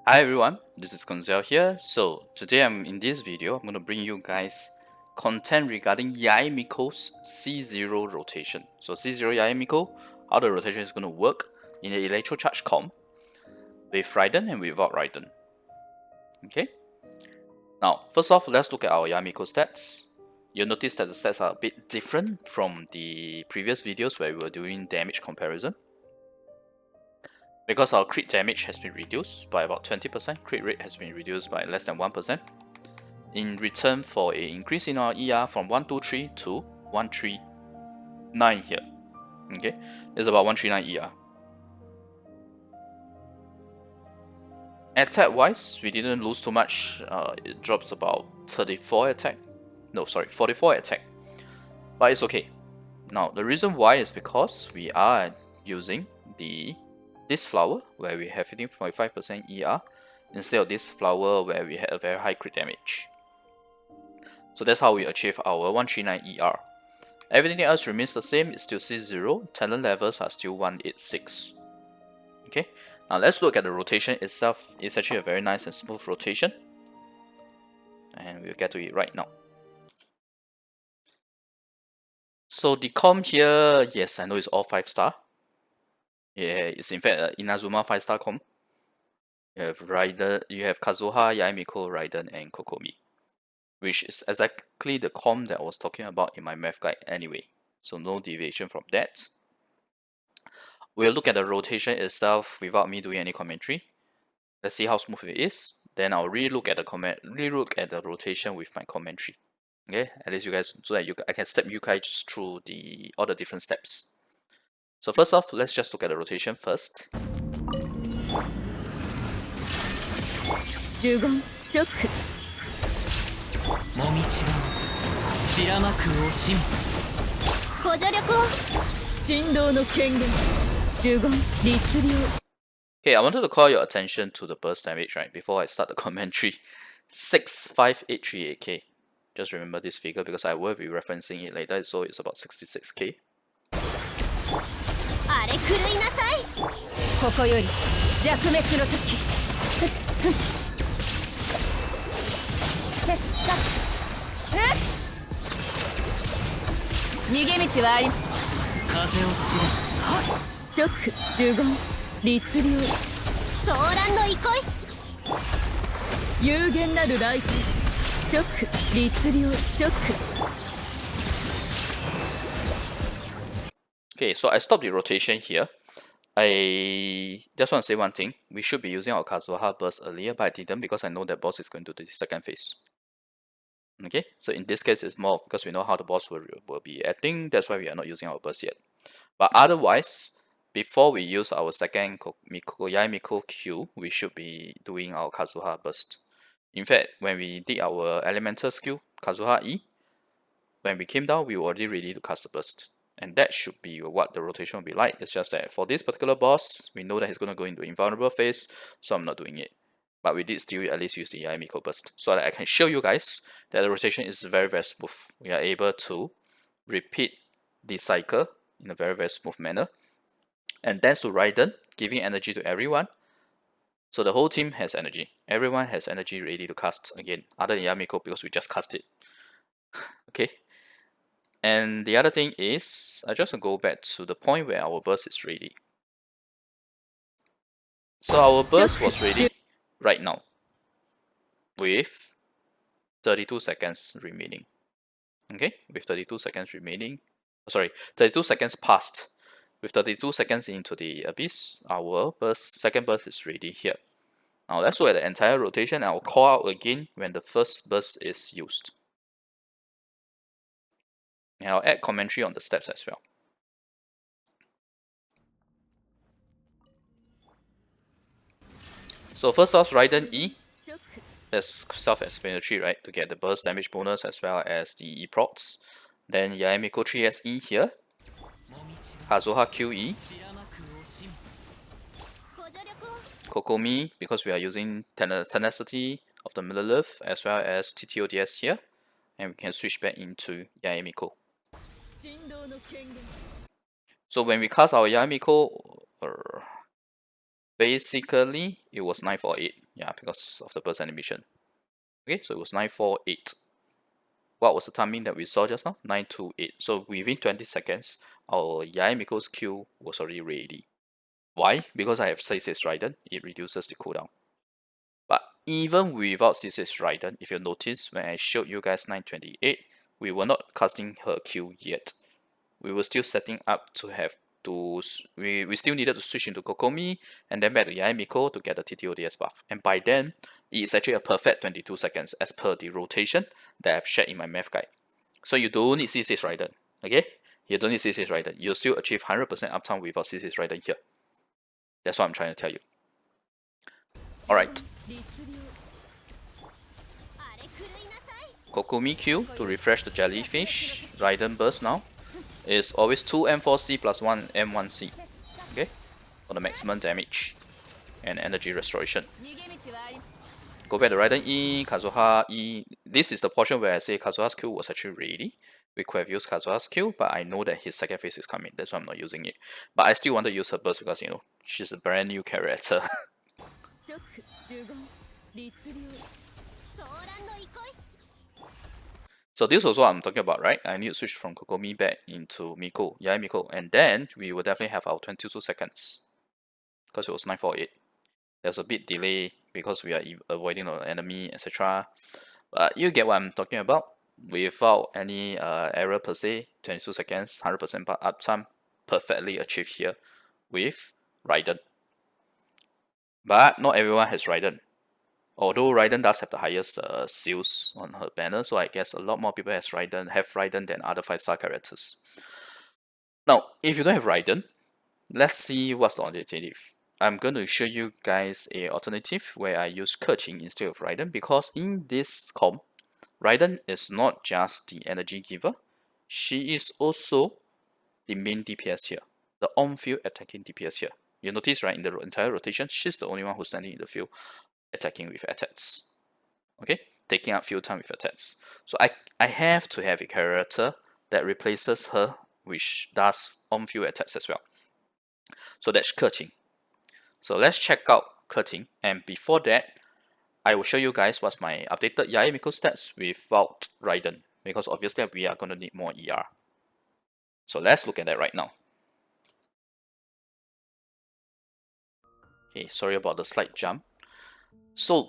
Hi everyone, this is Constellations here. So today in this video, I'm going to bring you guys content regarding Yae Miko's C0 rotation. So C0 Yae Miko, how the rotation is going to work in the Electro Charge comp with Raiden and without Raiden. Okay. Now, first off, let's look at our Yae Miko stats. You'll notice that the stats are a bit different from the previous videos where we were doing damage comparison. Because our crit damage has been reduced by about 20%, crit rate has been reduced by less than 1%, in return for an increase in our ER from 123 to 139 here. Okay, it's about 139 ER. Attack wise, we didn't lose too much, it drops about 34 attack, no sorry, 44 attack, but it's okay. Now the reason why is because we are using this flower where we have 15.5% ER instead of this flower where we had a very high crit damage. So that's how we achieve our 139 ER. Everything else remains the same, it's still C0, talent levels are still 186. Okay, now let's look at the rotation itself. It's actually a very nice and smooth rotation. And we'll get to it right now. So the comp here, yes, I know it's all 5-star. Yeah, it's in fact Inazuma 5-star comp. You have Raiden, you have Kazuha, Yae Miko, Raiden, and Kokomi, which is exactly the comp that I was talking about in my math guide anyway. So no deviation from that. We'll look at the rotation itself without me doing any commentary. Let's see how smooth it is. Then I'll relook at the rotation with my commentary. Okay, at least you guys, so that I can step you guys through all the different steps. So first off, let's just look at the rotation first. Okay, I wanted to call your attention to the burst damage, right, before I start the commentary. 65838k. Just remember this figure because I will be referencing it later, so it's about 66k. Okay, so I stopped the rotation here. I just want to say one thing. We should be using our Kazuha burst earlier, but I didn't because I know that boss is going to the second phase. Okay, so in this case, it's more because we know how the boss will be acting. That's why we are not using our burst yet. But otherwise, before we use our second Yae Miko Q, we should be doing our Kazuha burst. In fact, when we did our elemental skill, Kazuha E, when we came down, we were already ready to cast the burst. And that should be what the rotation will be like. It's just that for this particular boss, we know that he's going to go into invulnerable phase, so I'm not doing it. But we did still at least use the Yae Miko burst, so that I can show you guys that the rotation is very, very smooth. We are able to repeat the cycle in a very, very smooth manner. And thanks to Raiden giving energy to everyone, so the whole team has energy. Everyone has energy ready to cast again, other than Yae Miko because we just cast it. Okay. And the other thing is, I just want to go back to the point where our burst is ready. So our burst was ready right now with 32 seconds remaining. Okay, with 32 seconds remaining, sorry, 32 seconds passed. With 32 seconds into the abyss, our second burst is ready here. Now let's look at the entire rotation. I'll call out again when the first burst is used. And I'll add commentary on the steps as well. So first off, Raiden E. That's self-explanatory, right? To get the burst damage bonus as well as the E procs. Then Yae Miko 3SE here. Kazuha QE. Kokomi, because we are using Tenacity of the Millilith as well as TTODS here. And we can switch back into Yae Miko. So when we cast our Yae Miko, basically it was 948. Yeah, because of the burst animation. Okay, so it was 948. What was the timing that we saw just now? 928. So within 20 seconds, our Yae Miko's Q was already ready. Why? Because I have CC's Raiden, it reduces the cooldown. But even without CC's Raiden, if you notice, when I showed you guys 928, we were not casting her Q yet. We were still setting up to have to, we still needed to switch into Kokomi and then back to Yae Miko to get the TTODS buff. And by then, it's actually a perfect 22 seconds as per the rotation that I've shared in my math guide. So you don't need CC's Raiden, okay? You don't need CC's Raiden. You'll still achieve 100% uptime without CC's Raiden here. That's what I'm trying to tell you. Alright. Kokomi Q to refresh the jellyfish. Raiden burst now. Is always 2 M4C plus 1 M1C. Okay? For the maximum damage and energy restoration. Go back to Raiden E, Kazuha E. This is the portion where I say Kazuha's Q was actually ready. We could have used Kazuha's Q, but I know that his second phase is coming. That's why I'm not using it. But I still want to use her burst because, you know, she's a brand new character. So this was what I'm talking about, right? I need to switch from Kokomi back into Miko, Yae Miko, and then we will definitely have our 22 seconds. Because it was 948. There's a bit delay because we are avoiding an enemy, etc. But you get what I'm talking about. Without any error per se, 22 seconds, 100% uptime, perfectly achieved here with Raiden. But not everyone has Raiden. Although Raiden does have the highest sales on her banner, so I guess a lot more people have Raiden than other 5-star characters. Now, if you don't have Raiden, let's see what's the alternative. I'm going to show you guys a alternative where I use Keqing instead of Raiden, because in this comp, Raiden is not just the energy giver, she is also the main DPS here, the on-field attacking DPS here. You notice, right, in the entire rotation, she's the only one who's standing in the field attacking with attacks. Okay, taking up field time with attacks. So I have to have a character that replaces her, which does on-field attacks as well. So that's Keqing. So let's check out Keqing, and before that, I will show you guys what's my updated Yae Miko stats without Raiden, because obviously we are going to need more ER. So let's look at that right now. Okay, sorry about the slight jump. So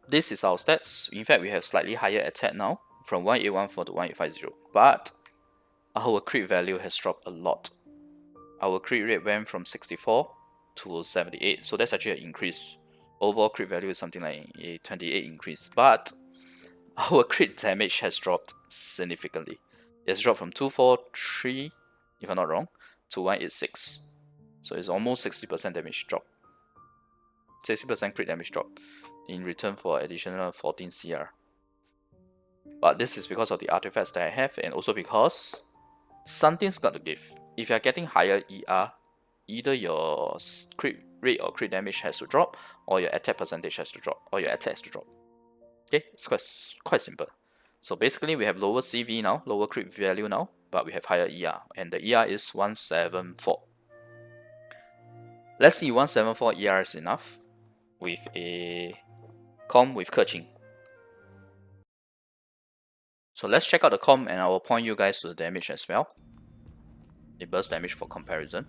this is our stats. In fact, we have slightly higher attack now from 1814 to 1850, but our crit value has dropped a lot. Our crit rate went from 64 to 78, so that's actually an increase. Overall crit value is something like a 28 increase, but our crit damage has dropped significantly. It's dropped from 243, if I'm not wrong, to 186. So it's almost 60% damage drop. 60% crit damage drop in return for additional 14 CR. But this is because of the artifacts that I have, and also because something's got to give. If you're getting higher ER, either your crit rate or crit damage has to drop, or your attack percentage has to drop, or your attack has to drop. Okay, it's quite simple. So basically we have lower CV now, lower crit value now, but we have higher ER, and the ER is 174. Let's see 174 ER is enough with a comp with Keqing. So let's check out the comp, and I will point you guys to the damage as well. The burst damage for comparison.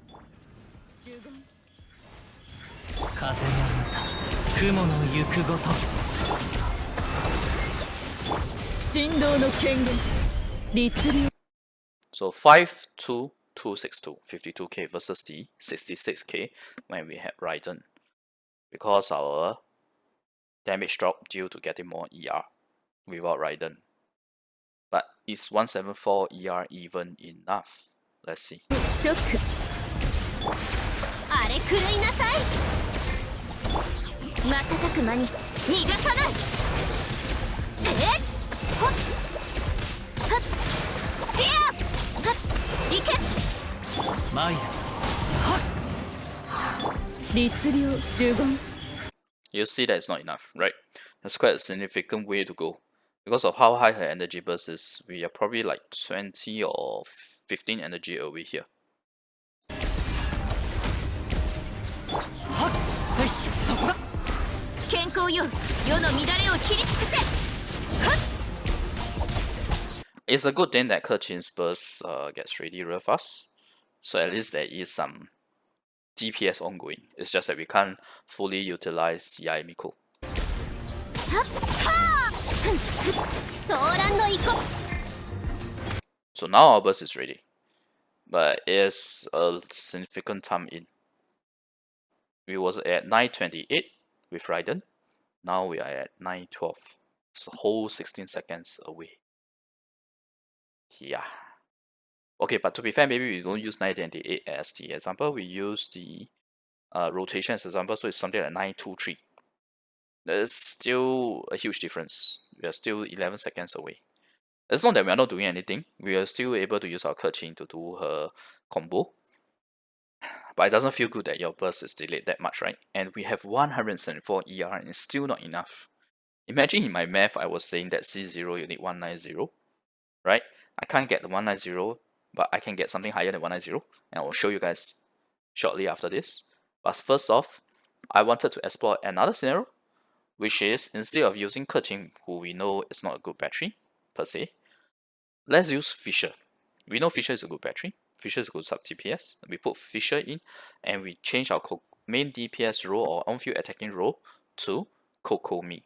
So 52262, 52k versus the 66k when we had Raiden, because our damage dropped due to getting more ER without Raiden. But is 174 ER even enough? Let's see. You see that it's not enough, right? That's quite a significant way to go. Because of how high her energy burst is, we are probably like 20 or 15 energy away here. It's a good thing that Keqing's burst gets ready real fast, so at least there is some DPS ongoing. It's just that we can't fully utilize Yae Miko. So now our burst is ready, but it's a significant time in. We was at 9:28 with Raiden, now we are at 9:12. It's a whole 16 seconds away. Yeah. Okay, but to be fair, maybe we don't use 9:28 as the example. We use the rotation as example, so it's something like 9:23. There's still a huge difference. We are still 11 seconds away. It's not that we are not doing anything. We are still able to use our Keqing to do her combo. But it doesn't feel good that your burst is delayed that much, right? And we have 174 ER and it's still not enough. Imagine in my math, I was saying that C0 you need 190, right? I can't get the 190, but I can get something higher than 190, and I will show you guys shortly after this. But first off, I wanted to explore another scenario, which is instead of using Keqing, who we know is not a good battery per se, let's use Fischl. We know Fischl is a good battery. Fischl is a good sub DPS. We put Fischl in and we change our main DPS role or on-field attacking role to Kokomi,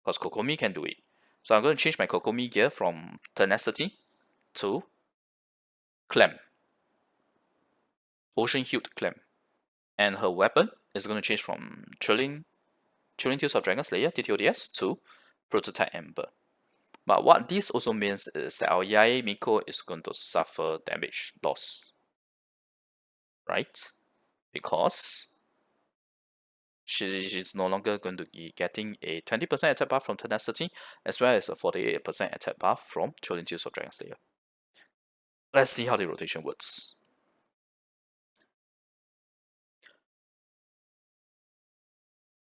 because Kokomi can do it. So I'm going to change my Kokomi gear from Tenacity to Clam, Ocean Hued Clam, and her weapon is going to change from Trilling Tales of Dragon Slayer TTODS to Prototype Ember. But what this also means is that our Yae Miko is going to suffer damage loss, right? Because she's no longer going to be getting a 20% attack buff from Tenacity, as well as a 48% attack buff from Trilling Tales of Dragon Slayer. Let's see how the rotation works.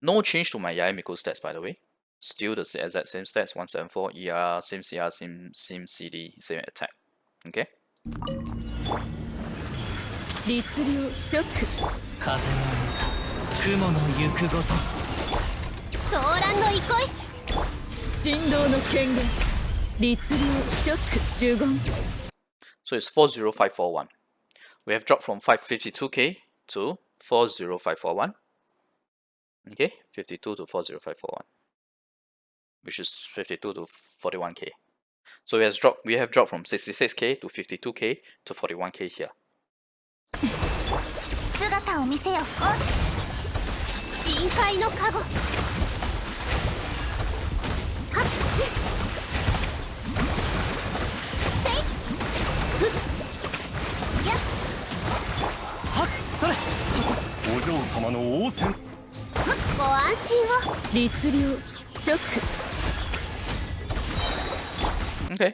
No change to my Yae Miko stats, by the way. Still the exact same stats, 174 ER, same CR, same CD, same attack. Okay? So it's 40541. We have dropped from 552k to 40541. Okay, 52 to 40541, which is 52 to 41k. So we have dropped from 66k to 52k to 41k here.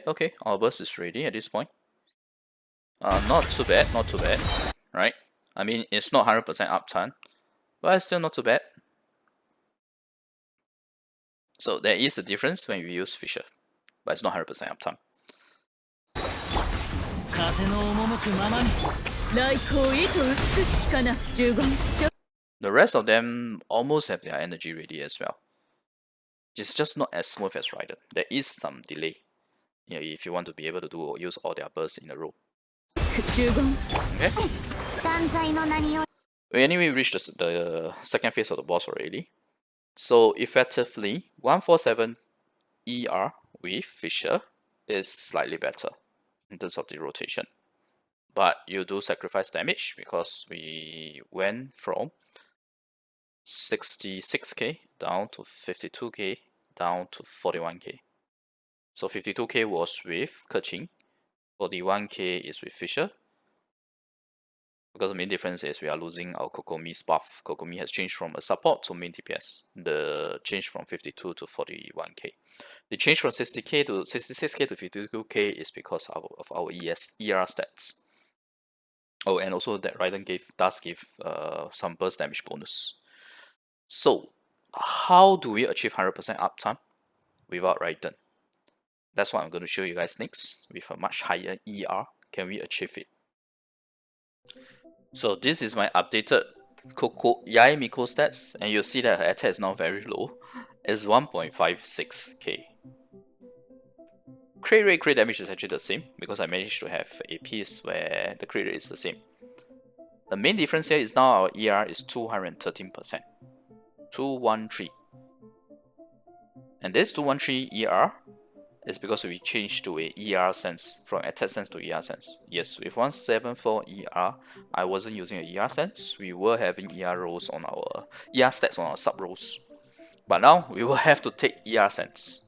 Okay, our burst is ready at this point. Not too bad, right? I mean, it's not 100% uptime, but it's still not too bad. So there is a difference when we use Fischl, but it's not 100% uptime. The rest of them almost have their energy ready as well. It's just not as smooth as Raiden. There is some delay, if you want to be able to use all their bursts in a row. Okay. Anyway, we reached the second phase of the boss already. So effectively, 147 ER with Fischl is slightly better in terms of the rotation. But you do sacrifice damage because we went from 66k down to 52k down to 41k. So 52k was with Keqing, 41k is with Fischl. Because the main difference is we are losing our Kokomi's buff. Kokomi has changed from a support to main DPS. The change from 52 to 41k. The change from 60k to 66k to 52k is because of our ER stats. Oh, and also that Raiden does give some burst damage bonus. So, how do we achieve 100% uptime without Raiden? That's what I'm going to show you guys next. With a much higher ER, can we achieve it? So this is my updated Yae Miko stats, and you'll see that her attack is now very low. It's 1.56k. Crit rate, crit damage is actually the same because I managed to have a piece where the crit rate is the same. The main difference here is now our ER is 213%. 213. And this 213 ER is because we changed to a ER sense, from attack sense to ER sense. Yes, with 174 ER, I wasn't using a ER sense. We were having ER rows on our ER stats on our sub rows. But now we will have to take ER sense.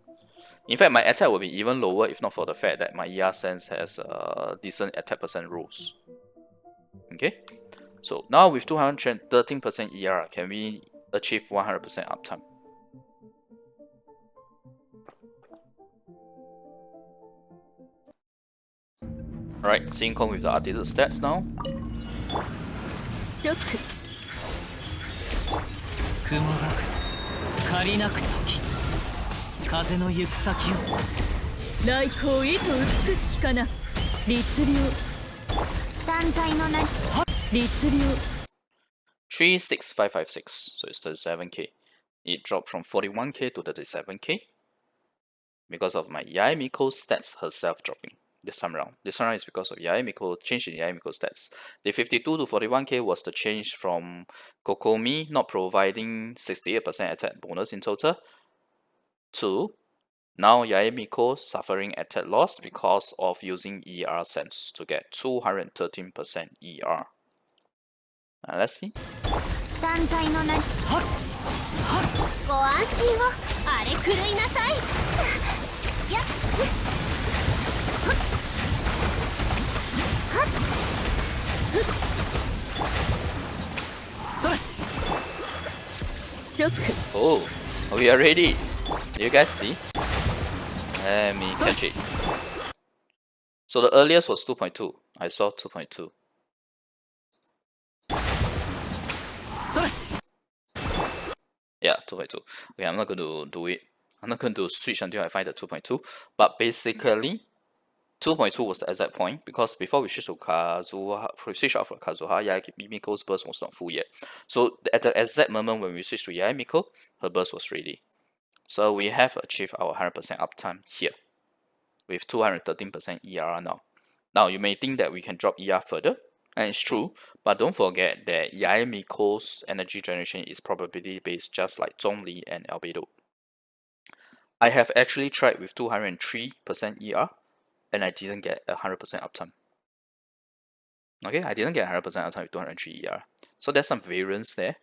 In fact, my attack will be even lower if not for the fact that my ER sense has decent attack percent rules. Okay, so now with 213% ER, can we achieve 100% uptime? Alright, sync on with the updated stats now. Three 6556, so it's 37k. It dropped from 41k to 37k because of my Yae Miko stats herself dropping this time around. This time around is because of Yae Miko, change in Yae Miko stats. The 52 to 41k was the change from Kokomi not providing 68% attack bonus in total to now Yae Miko suffering attack loss because of using ER sense to get 213% ER. Now let's see. Oh, we are ready. Do you guys see? Let me catch it. So the earliest was 2.2. I saw 2.2. Yeah, 2.2. Okay, I'm not going to do it. I'm not going to switch until I find the 2.2. But basically, 2.2 was the exact point because before we switch to Kazuha, switch out from Kazuha, Yae Miko's burst was not full yet. So at the exact moment when we switched to Yae Miko, her burst was ready. So we have achieved our 100% uptime here with 213% ER now. Now you may think that we can drop ER further, and it's true, but don't forget that Yae Miko's energy generation is probability based just like Zhongli and Albedo. I have actually tried with 203% ER and I didn't get 100% uptime. Okay, I didn't get 100% uptime with 203 ER. So there's some variance there.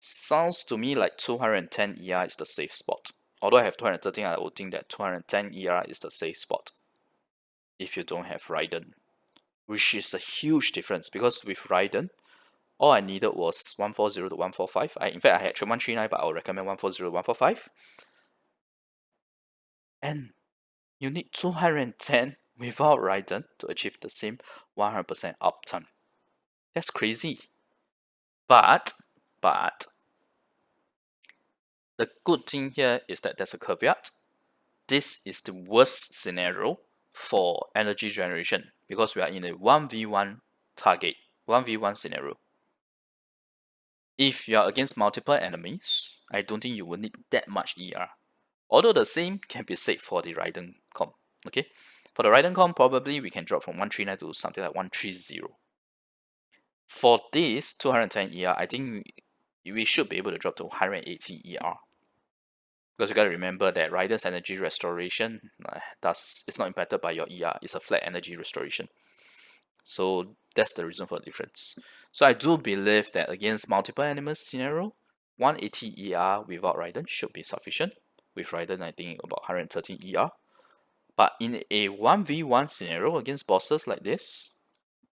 Sounds to me like 210 ER is the safe spot. Although I have 213, I would think that 210 ER is the safe spot if you don't have Raiden, which is a huge difference because with Raiden, all I needed was 140 to 145. In fact, I had 139, but I would recommend 140 to 145. And you need 210 without Raiden to achieve the same 100% uptime. That's crazy. But the good thing here is that there's a caveat. This is the worst scenario for energy generation because we are in a 1v1 target, 1v1 scenario. If you are against multiple enemies, I don't think you will need that much ER. Although the same can be said for the Raiden comp. Okay, for the Raiden comp, probably we can drop from 139 to something like 130. For this 210 ER, I think we should be able to drop to 180 ER. Because you gotta remember that Raiden's energy restoration it's not impacted by your ER, it's a flat energy restoration. So that's the reason for the difference. So I do believe that against multiple enemies scenario, 180 ER without Raiden should be sufficient. With Raiden, I think about 113 ER. But in a 1v1 scenario against bosses like this,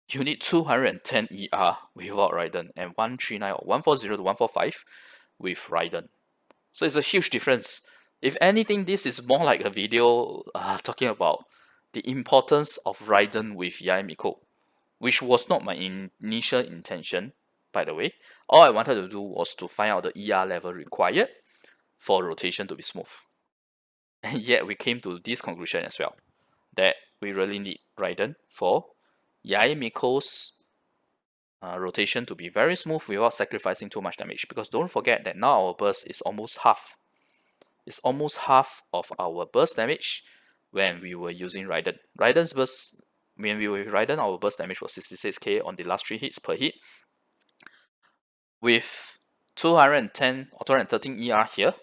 you need 210 ER without Raiden and 139 or 140 to 145 with Raiden. So it's a huge difference. If anything, this is more like a video talking about the importance of Raiden with Yae Miko, which was not my initial intention, by the way. All I wanted to do was to find out the ER level required for rotation to be smooth. And yet we came to this conclusion as well, that we really need Raiden for Yae Miko's rotation to be very smooth without sacrificing too much damage. Because don't forget that now our burst is almost half. It's almost half of our burst damage when we were using Raiden. Raiden's burst, when we were with Raiden, our burst damage was 66k on the last 3 hits per hit. With 210 or 213 ER here,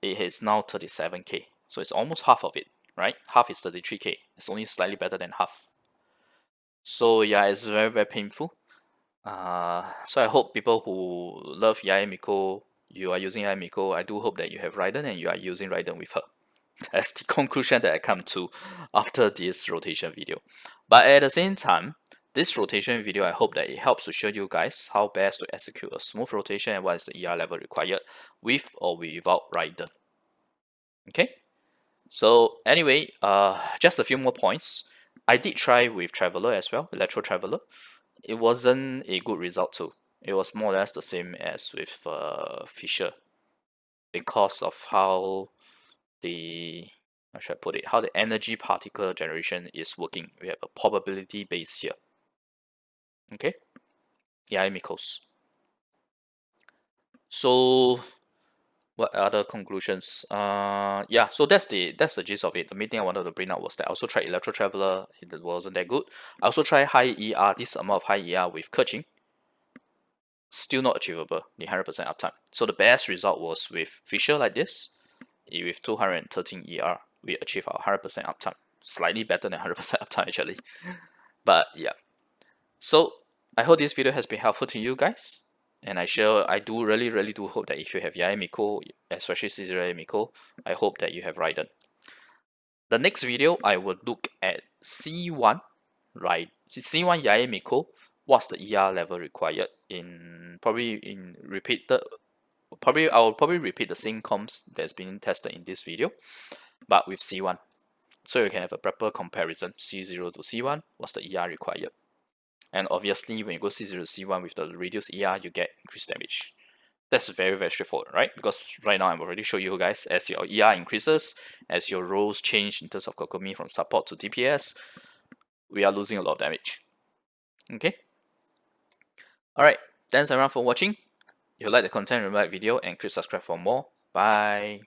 it is now 37k. So it's almost half of it, right? Half is 33k. It's only slightly better than half. So yeah, it's very, very painful. So I hope people who love Yae Miko, you are using Yae Miko. I do hope that you have Raiden and you are using Raiden with her. That's the conclusion that I come to after this rotation video. But at the same time, this rotation video, I hope that it helps to show you guys how best to execute a smooth rotation and what is the ER level required with or without Raiden. Okay, so anyway, just a few more points. I did try with Traveler as well, Electro Traveler. It wasn't a good result too. It was more or less the same as with Fischl, because of how how should I put it, how the energy particle generation is working. We have a probability base here. Okay, Yae Miko's. So what other conclusions? Yeah, so that's the gist of it. The main thing I wanted to bring up was that I also tried Electro Traveler. It wasn't that good. I also tried high ER, this amount of high ER with Keqing. Still not achievable, the 100% uptime. So the best result was with Fischl like this. With 213 ER, we achieve our 100% uptime. Slightly better than 100% uptime actually. But yeah. So I hope this video has been helpful to you guys. And I do really do hope that if you have Yae Miko, especially C0 Yae Miko, I hope that you have Raiden. The next video, I will look at C1, right? C1 Yae Miko, what's the ER level required in I'll probably repeat the same comps that's been tested in this video, but with C1. So you can have a proper comparison, C0 to C1, what's the ER required. And obviously, when you go C0 to C1 with the reduced ER, you get increased damage. That's very straightforward, right? Because right now I'm already showing you guys, as your ER increases, as your roles change in terms of Kokomi from support to DPS, we are losing a lot of damage. Okay? Alright, thanks everyone for watching. If you like the content, remember to like the video and click subscribe for more. Bye.